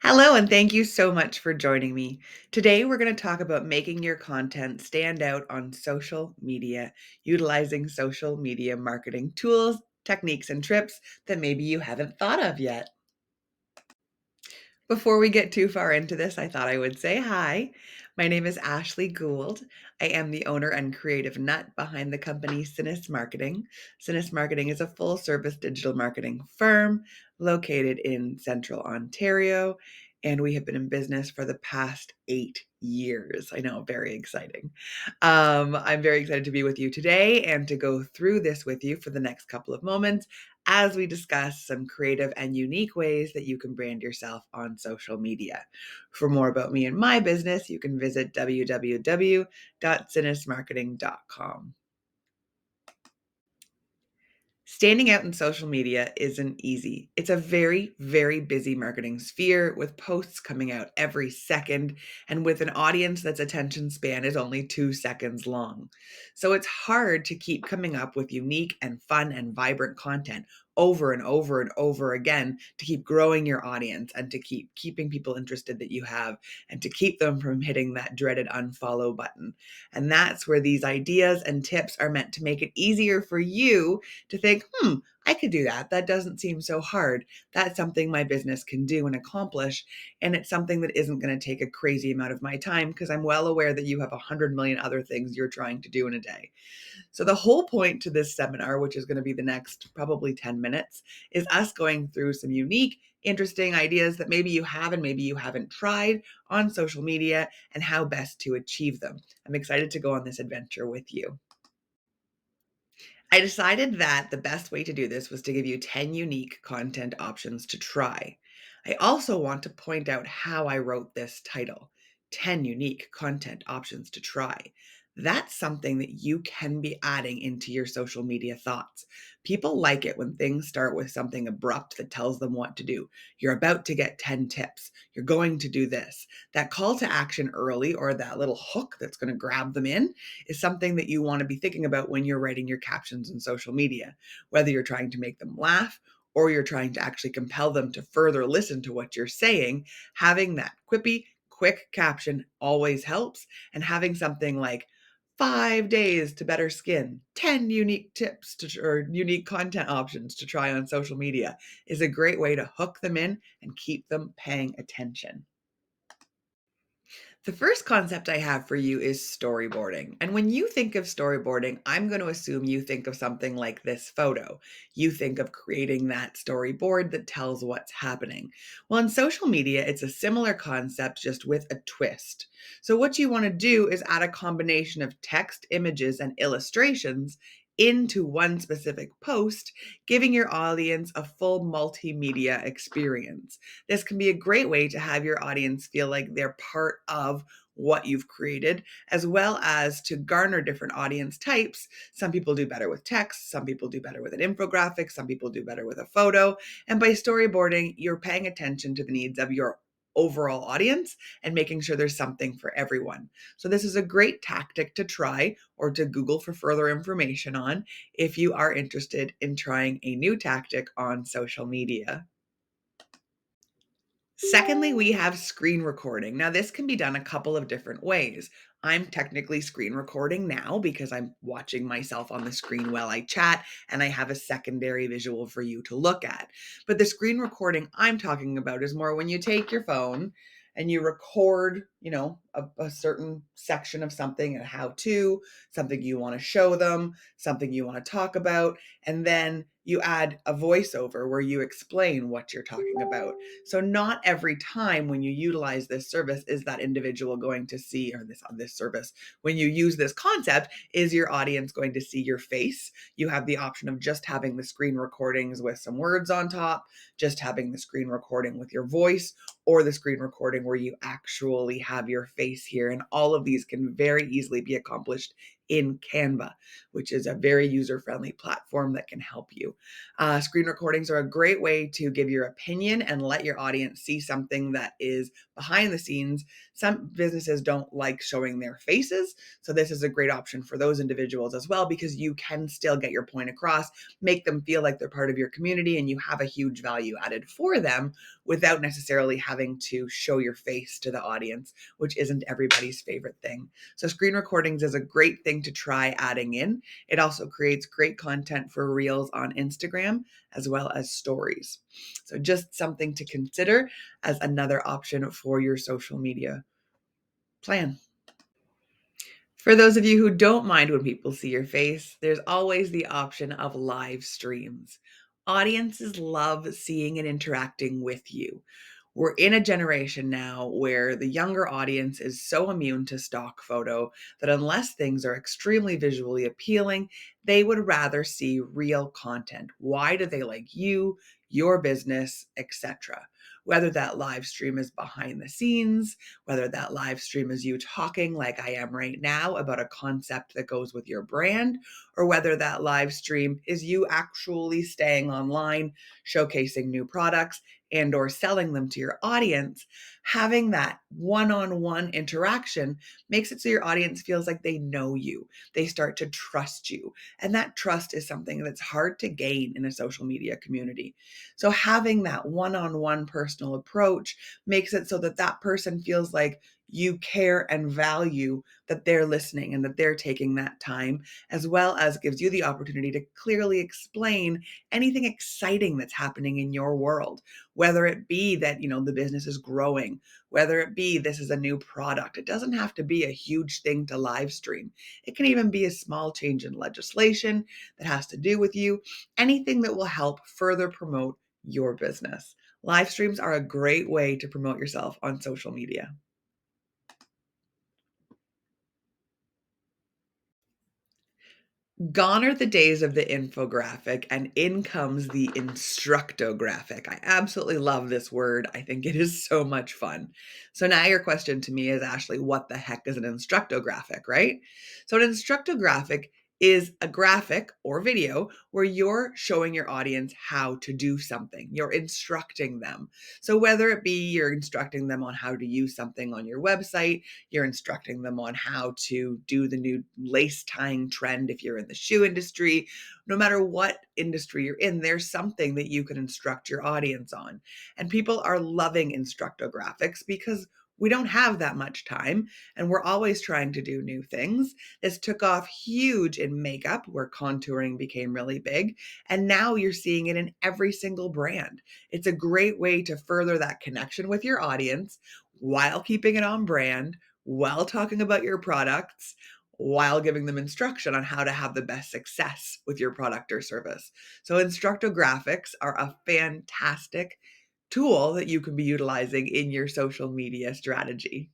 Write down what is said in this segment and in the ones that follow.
Hello, and thank you so much for joining me. Today, we're going to talk about making your content stand out on social media, utilizing social media marketing tools, techniques, and trips that maybe you haven't thought of yet. Before we get too far into this, I thought I would say hi. My name is Ashley Gould. I am the owner and creative nut behind the company Sinus Marketing. Sinus Marketing is a full service digital marketing firm located in central Ontario, and we have been in business for the past 8 years. I know, very exciting. I'm very excited to be with you today and to go through this with you for the next couple of moments as we discuss some creative and unique ways that you can brand yourself on social media. For more about me and my business, you can visit www.sinusmarketing.com. Standing out in social media isn't easy. It's a very, very busy marketing sphere with posts coming out every second and with an audience that's attention span is only 2 seconds long. So it's hard to keep coming up with unique and fun and vibrant content over and over and over again to keep growing your audience and to keep keeping people interested that you have and to keep them from hitting that dreaded unfollow button. And that's where these ideas and tips are meant to make it easier for you to think, I could do that. That doesn't seem so hard. That's something my business can do and accomplish. And it's something that isn't going to take a crazy amount of my time because I'm well aware that you have 100 million other things you're trying to do in a day. So, the whole point to this seminar, which is going to be the next probably 10 minutes, is us going through some unique, interesting ideas that maybe you have and maybe you haven't tried on social media and how best to achieve them. I'm excited to go on this adventure with you. I decided that the best way to do this was to give you 10 unique content options to try. I also want to point out how I wrote this title, 10 unique content options to try. That's something that you can be adding into your social media thoughts. People like it when things start with something abrupt that tells them what to do. You're about to get 10 tips. You're going to do this. That call to action early or that little hook that's going to grab them in is something that you want to be thinking about when you're writing your captions in social media, whether you're trying to make them laugh or you're trying to actually compel them to further listen to what you're saying. Having that quippy, quick caption always helps. And having something like 5 days to better skin, 10 unique tips or unique content options to try on social media is a great way to hook them in and keep them paying attention. The first concept I have for you is storyboarding. And when you think of storyboarding, I'm going to assume you think of something like this photo. You think of creating that storyboard that tells what's happening. Well, in social media, it's a similar concept, just with a twist. So, what you want to do is add a combination of text, images, and illustrations into one specific post, giving your audience a full multimedia experience. This can be a great way to have your audience feel like they're part of what you've created, as well as to garner different audience types. Some people do better with text, some people do better with an infographic, some people do better with a photo. And by storyboarding, you're paying attention to the needs of your overall audience and making sure there's something for everyone. So, this is a great tactic to try or to Google for further information on if you are interested in trying a new tactic on social media. Secondly, we have screen recording. Now, this can be done a couple of different ways. I'm technically screen recording now because I'm watching myself on the screen while I chat, and I have a secondary visual for you to look at. But the screen recording I'm talking about is more when you take your phone and you record, a certain section of something, a how to, something you want to show them, something you want to talk about, and then you add a voiceover where you explain what you're talking about. So not every time when you utilize this service is that individual going to see, or this service, when you use this concept, is your audience going to see your face. You have the option of just having the screen recordings with some words on top, just having the screen recording with your voice, or the screen recording where you actually have your face here. And all of these can very easily be accomplished in Canva, which is a very user-friendly platform that can help you. Screen recordings are a great way to give your opinion and let your audience see something that is behind the scenes. Some businesses don't like showing their faces, so this is a great option for those individuals as well, because you can still get your point across, make them feel like they're part of your community, and you have a huge value added for them without necessarily having to show your face to the audience, which isn't everybody's favorite thing. So screen recordings is a great thing to try adding in. It also creates great content for reels on Instagram as well as stories. So just something to consider as another option for your social media plan. For those of you who don't mind when people see your face, there's always the option of live streams. Audiences love seeing and interacting with you. We're in a generation now where the younger audience is so immune to stock photo that unless things are extremely visually appealing, they would rather see real content. Why do they like you, your business, etc.? Whether that live stream is behind the scenes, whether that live stream is you talking like I am right now about a concept that goes with your brand, or whether that live stream is you actually staying online, showcasing new products and or selling them to your audience, having that one-on-one interaction makes it so your audience feels like they know you. They start to trust you. And that trust is something that's hard to gain in a social media community. So having that one-on-one personal approach makes it so that that person feels like you care and value that they're listening and that they're taking that time, as well as gives you the opportunity to clearly explain anything exciting that's happening in your world, whether it be that, the business is growing, whether it be this is a new product. It doesn't have to be a huge thing to live stream. It can even be a small change in legislation that has to do with you, anything that will help further promote your business. Live streams are a great way to promote yourself on social media. Gone are the days of the infographic, and in comes the instructographic. I absolutely love this word. I think it is so much fun. So now your question to me is, Ashley, what the heck is an instructographic, right? So an instructographic is a graphic or video where you're showing your audience how to do something. You're instructing them. So whether it be you're instructing them on how to use something on your website, you're instructing them on how to do the new lace tying trend if you're in the shoe industry. No matter what industry you're in, there's something that you can instruct your audience on. And people are loving instructographics because we don't have that much time and we're always trying to do new things. This took off huge in makeup where contouring became really big. And now you're seeing it in every single brand. It's a great way to further that connection with your audience while keeping it on brand, while talking about your products, while giving them instruction on how to have the best success with your product or service. So instructographics are a fantastic tool that you can be utilizing in your social media strategy.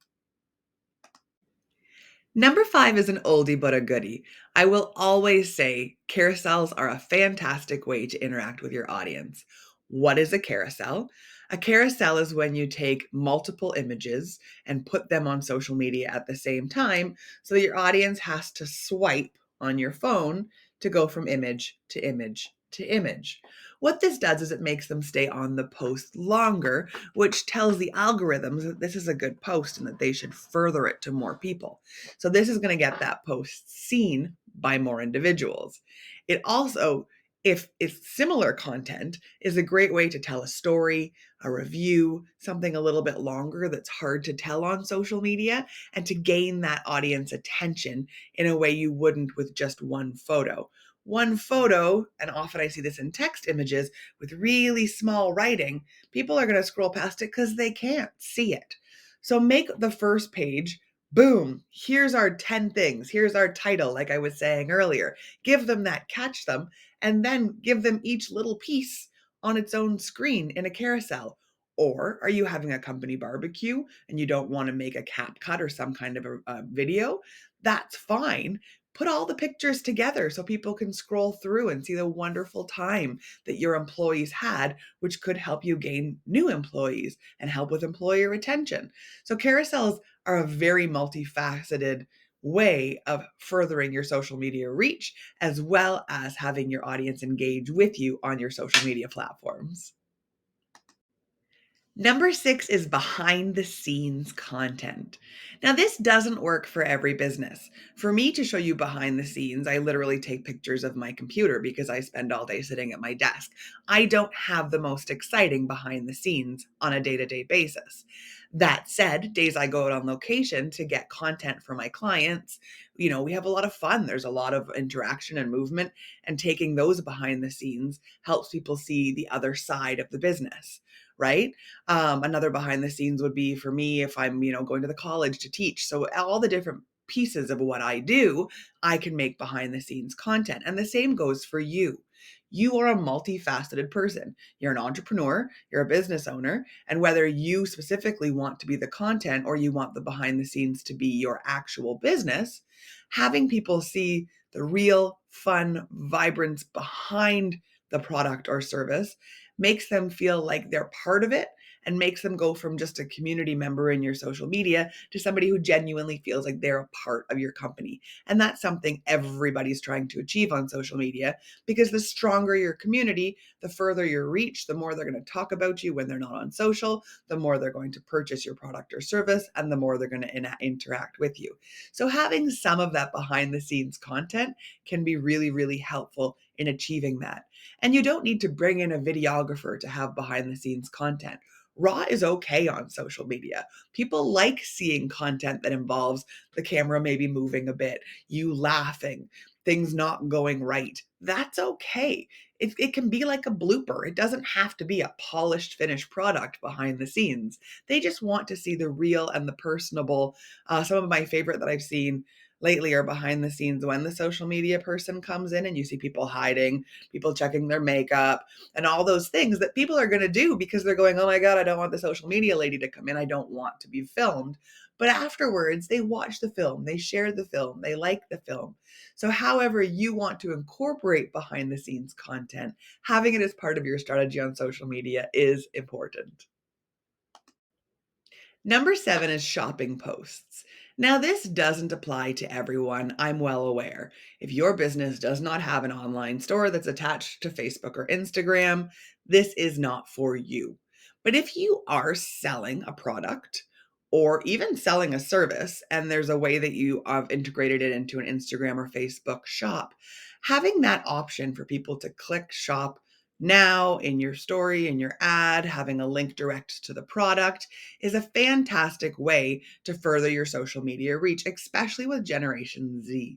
Number 5 is an oldie but a goodie. I will always say carousels are a fantastic way to interact with your audience. What is a carousel? A carousel is when you take multiple images and put them on social media at the same time so that your audience has to swipe on your phone to go from image to image to image. What this does is it makes them stay on the post longer, which tells the algorithms that this is a good post and that they should further it to more people. So this is going to get that post seen by more individuals. It also, if it's similar content, is a great way to tell a story, a review, something a little bit longer that's hard to tell on social media, and to gain that audience attention in a way you wouldn't with just one photo. One photo, and often I see this in text images with really small writing, people are going to scroll past it because they can't see it. So make the first page, boom, here's our 10 things. Here's our title, like I was saying earlier. Give them that, catch them, and then give them each little piece on its own screen in a carousel. Or are you having a company barbecue and you don't want to make a cap cut or some kind of a video? That's fine. Put all the pictures together so people can scroll through and see the wonderful time that your employees had, which could help you gain new employees and help with employee retention. So carousels are a very multifaceted way of furthering your social media reach, as well as having your audience engage with you on your social media platforms. Number 6 is behind the scenes content. Now, this doesn't work for every business. For me to show you behind the scenes, I literally take pictures of my computer because I spend all day sitting at my desk. I don't have the most exciting behind the scenes on a day to day basis. That said, days I go out on location to get content for my clients, we have a lot of fun. There's a lot of interaction and movement, and taking those behind the scenes helps people see the other side of the business, right? Another behind the scenes would be for me if I'm, going to the college to teach. So all the different pieces of what I do, I can make behind the scenes content. And the same goes for you. You are a multifaceted person. You're an entrepreneur, you're a business owner, and whether you specifically want to be the content or you want the behind the scenes to be your actual business, having people see the real fun vibrance behind the product or service makes them feel like they're part of it and makes them go from just a community member in your social media to somebody who genuinely feels like they're a part of your company. And that's something everybody's trying to achieve on social media, because the stronger your community, the further your reach, the more they're going to talk about you when they're not on social, the more they're going to purchase your product or service, and the more they're going to interact with you. So having some of that behind the scenes content can be really, really helpful in achieving that. And you don't need to bring in a videographer to have behind the scenes content. Raw is okay on social media. People like seeing content that involves the camera maybe moving a bit, you laughing, things not going right. That's okay. It can be like a blooper. It doesn't have to be a polished, finished product behind the scenes. They just want to see the real and the personable. Some of my favorite that I've seen lately are behind the scenes when the social media person comes in and you see people hiding, people checking their makeup, and all those things that people are going to do because they're going, oh my God, I don't want the social media lady to come in. I don't want to be filmed. But afterwards, they watch the film, they share the film, they like the film. So, however, you want to incorporate behind the scenes content, having it as part of your strategy on social media is important. Number 7 is shopping posts. Now, this doesn't apply to everyone, I'm well aware. If your business does not have an online store that's attached to Facebook or Instagram, this is not for you. But if you are selling a product or even selling a service, and there's a way that you have integrated it into an Instagram or Facebook shop, having that option for people to click shop now in your story, in your ad, having a link direct to the product is a fantastic way to further your social media reach, especially with Generation Z.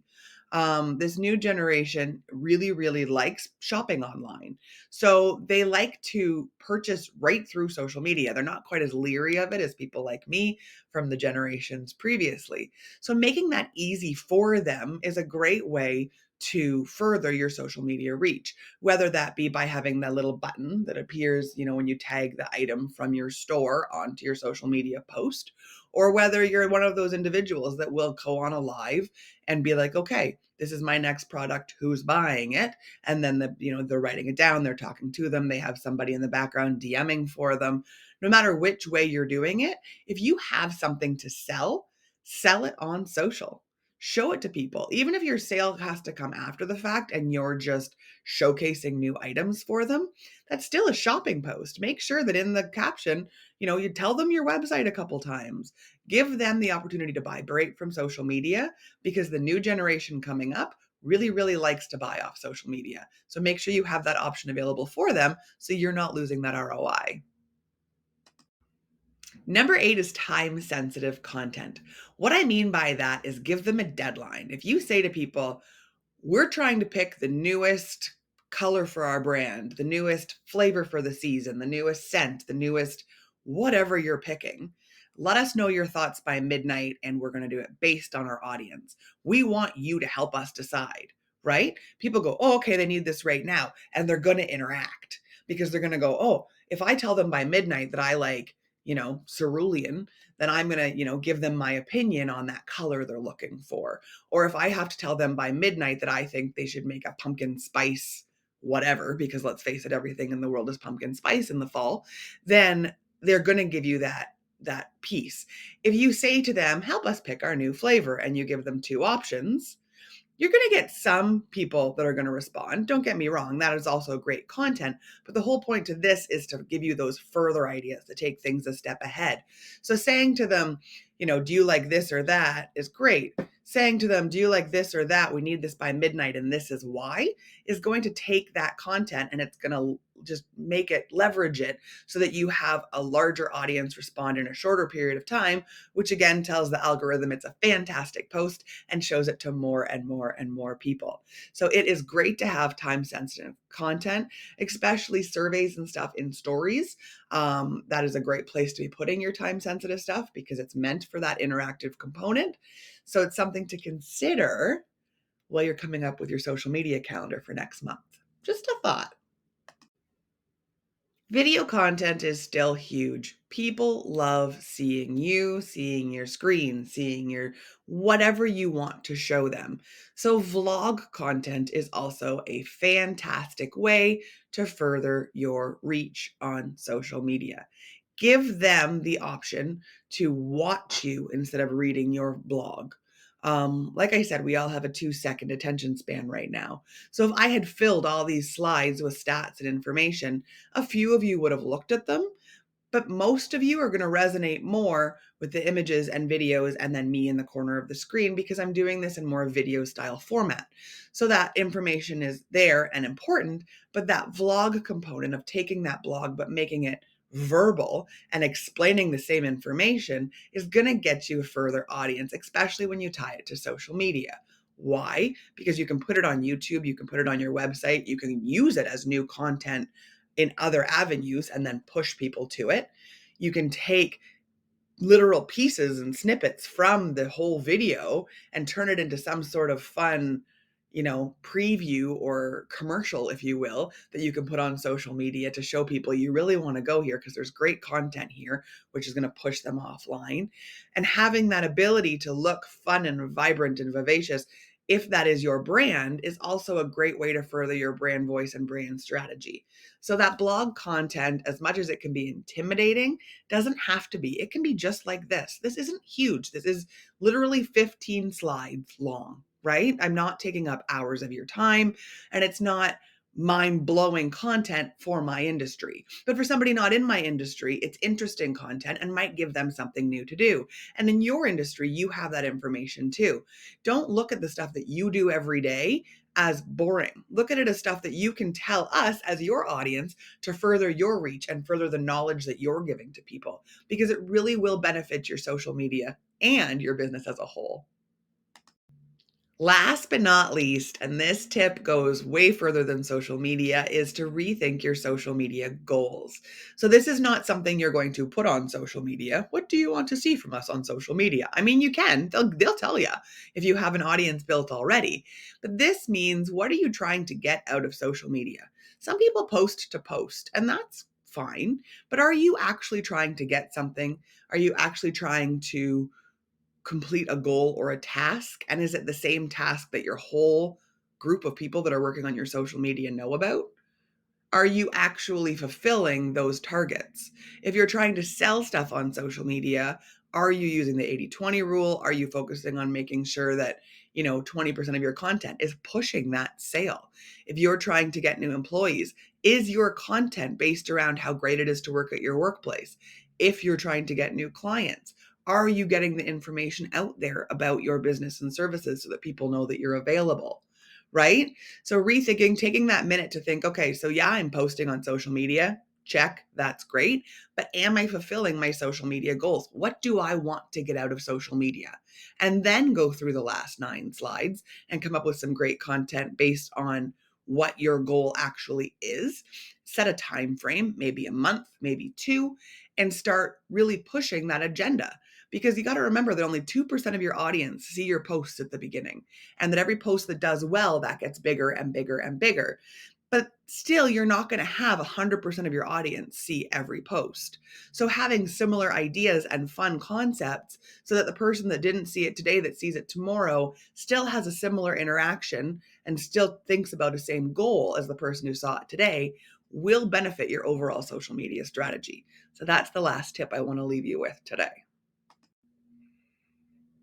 This new generation really, really likes shopping online. So they like to purchase right through social media. They're not quite as leery of it as people like me from the generations previously. So making that easy for them is a great way to further your social media reach, whether that be by having that little button that appears, when you tag the item from your store onto your social media post, or whether you're one of those individuals that will go on a live and be like, okay, this is my next product, who's buying it? And then they're writing it down, they're talking to them, they have somebody in the background DMing for them. No matter which way you're doing it, if you have something to sell it on social. Show it to people. Even if your sale has to come after the fact and you're just showcasing new items for them, that's still a shopping post. Make sure that in the caption, you tell them your website a couple times. Give them the opportunity to buy right from social media, because the new generation coming up really, really likes to buy off social media. So make sure you have that option available for them so you're not losing that ROI. Number 8 is time sensitive content. What I mean by that is give them a deadline. If you say to people, we're trying to pick the newest color for our brand, the newest flavor for the season, the newest scent, the newest whatever you're picking. Let us know your thoughts by midnight, and we're going to do it based on our audience. We want you to help us decide, right? People go, oh, okay, they need this right now. And they're going to interact because they're going to go, oh, if I tell them by midnight that I like, cerulean, then I'm going to, give them my opinion on that color they're looking for. Or if I have to tell them by midnight that I think they should make a pumpkin spice whatever, because let's face it, everything in the world is pumpkin spice in the fall, then they're going to give you that piece. If you say to them, help us pick our new flavor, and you give them two options, You're going to get some people that are going to respond. Don't get me wrong, that is also great content. But the whole point to this is to give you those further ideas to take things a step ahead. So saying to them, do you like this or that is great. Saying to them, do you like this or that? We need this by midnight and this is why, is going to take that content and it's going to just make it, leverage it so that you have a larger audience respond in a shorter period of time, which again tells the algorithm it's a fantastic post and shows it to more and more and more people. So it is great to have time sensitive content, especially surveys and stuff in stories. That is a great place to be putting your time sensitive stuff because it's meant for that interactive component. So it's something to consider while you're coming up with your social media calendar for next month. Just a thought. Video content is still huge. People love seeing you, seeing your screen, seeing your whatever you want to show them. So, vlog content is also a fantastic way to further your reach on social media. Give them the option to watch you instead of reading your blog. Like I said, we all have a 2-second attention span right now. So if I had filled all these slides with stats and information, a few of you would have looked at them, but most of you are going to resonate more with the images and videos and then me in the corner of the screen because I'm doing this in more video style format. So that information is there and important, but that vlog component of taking that blog but making it verbal and explaining the same information is going to get you a further audience, especially when you tie it to social media. Why? Because you can put it on YouTube, you can put it on your website, you can use it as new content in other avenues and then push people to it. You can take literal pieces and snippets from the whole video and turn it into some sort of fun, preview or commercial, if you will, that you can put on social media to show people you really want to go here because there's great content here, which is going to push them offline. And having that ability to look fun and vibrant and vivacious, if that is your brand, is also a great way to further your brand voice and brand strategy. So that blog content, as much as it can be intimidating, doesn't have to be. It can be just like this. This isn't huge. This is literally 15 slides long, right? I'm not taking up hours of your time, and it's not mind-blowing content for my industry. But for somebody not in my industry, it's interesting content and might give them something new to do. And in your industry, you have that information too. Don't look at the stuff that you do every day as boring. Look at it as stuff that you can tell us as your audience to further your reach and further the knowledge that you're giving to people, because it really will benefit your social media and your business as a whole. Last but not least, and this tip goes way further than social media, is to rethink your social media goals. So, this is not something you're going to put on social media. What do you want to see from us on social media? I mean, you can, they'll tell you if you have an audience built already. But this means, what are you trying to get out of social media? Some people post to post, and that's fine. But are you actually trying to get something? Are you actually trying to complete a goal or a task? And is it the same task that your whole group of people that are working on your social media know about? Are you actually fulfilling those targets? If you're trying to sell stuff on social media, are you using the 80-20 rule? Are you focusing on making sure that, 20% of your content is pushing that sale? If you're trying to get new employees, is your content based around how great it is to work at your workplace? If you're trying to get new clients, are you getting the information out there about your business and services so that people know that you're available? Right? So rethinking, taking that minute to think, okay, so yeah, I'm posting on social media. Check, that's great. But am I fulfilling my social media goals? What do I want to get out of social media? And then go through the last 9 slides and come up with some great content based on what your goal actually is. Set a time frame, maybe a month, maybe 2, and start really pushing that agenda. Because you got to remember that only 2% of your audience see your posts at the beginning, and that every post that does well, that gets bigger and bigger and bigger. But still, you're not going to have 100% of your audience see every post. So having similar ideas and fun concepts so that the person that didn't see it today that sees it tomorrow still has a similar interaction and still thinks about the same goal as the person who saw it today will benefit your overall social media strategy. So that's the last tip I want to leave you with today.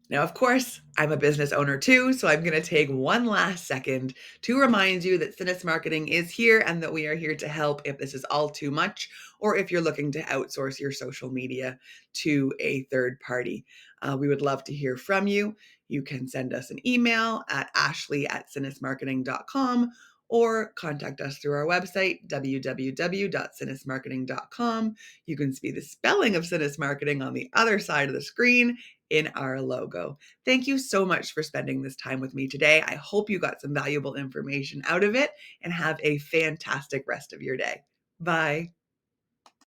Now, of course, I'm a business owner too, so I'm going to take one last second to remind you that Sinus Marketing is here and that we are here to help if this is all too much or if you're looking to outsource your social media to a third party. We would love to hear from you. You can send us an email at ashley@sinusmarketing.com or contact us through our website, www.sinusmarketing.com. You can see the spelling of Sinus Marketing on the other side of the screen in our logo. Thank you so much for spending this time with me today. I hope you got some valuable information out of it and have a fantastic rest of your day. Bye.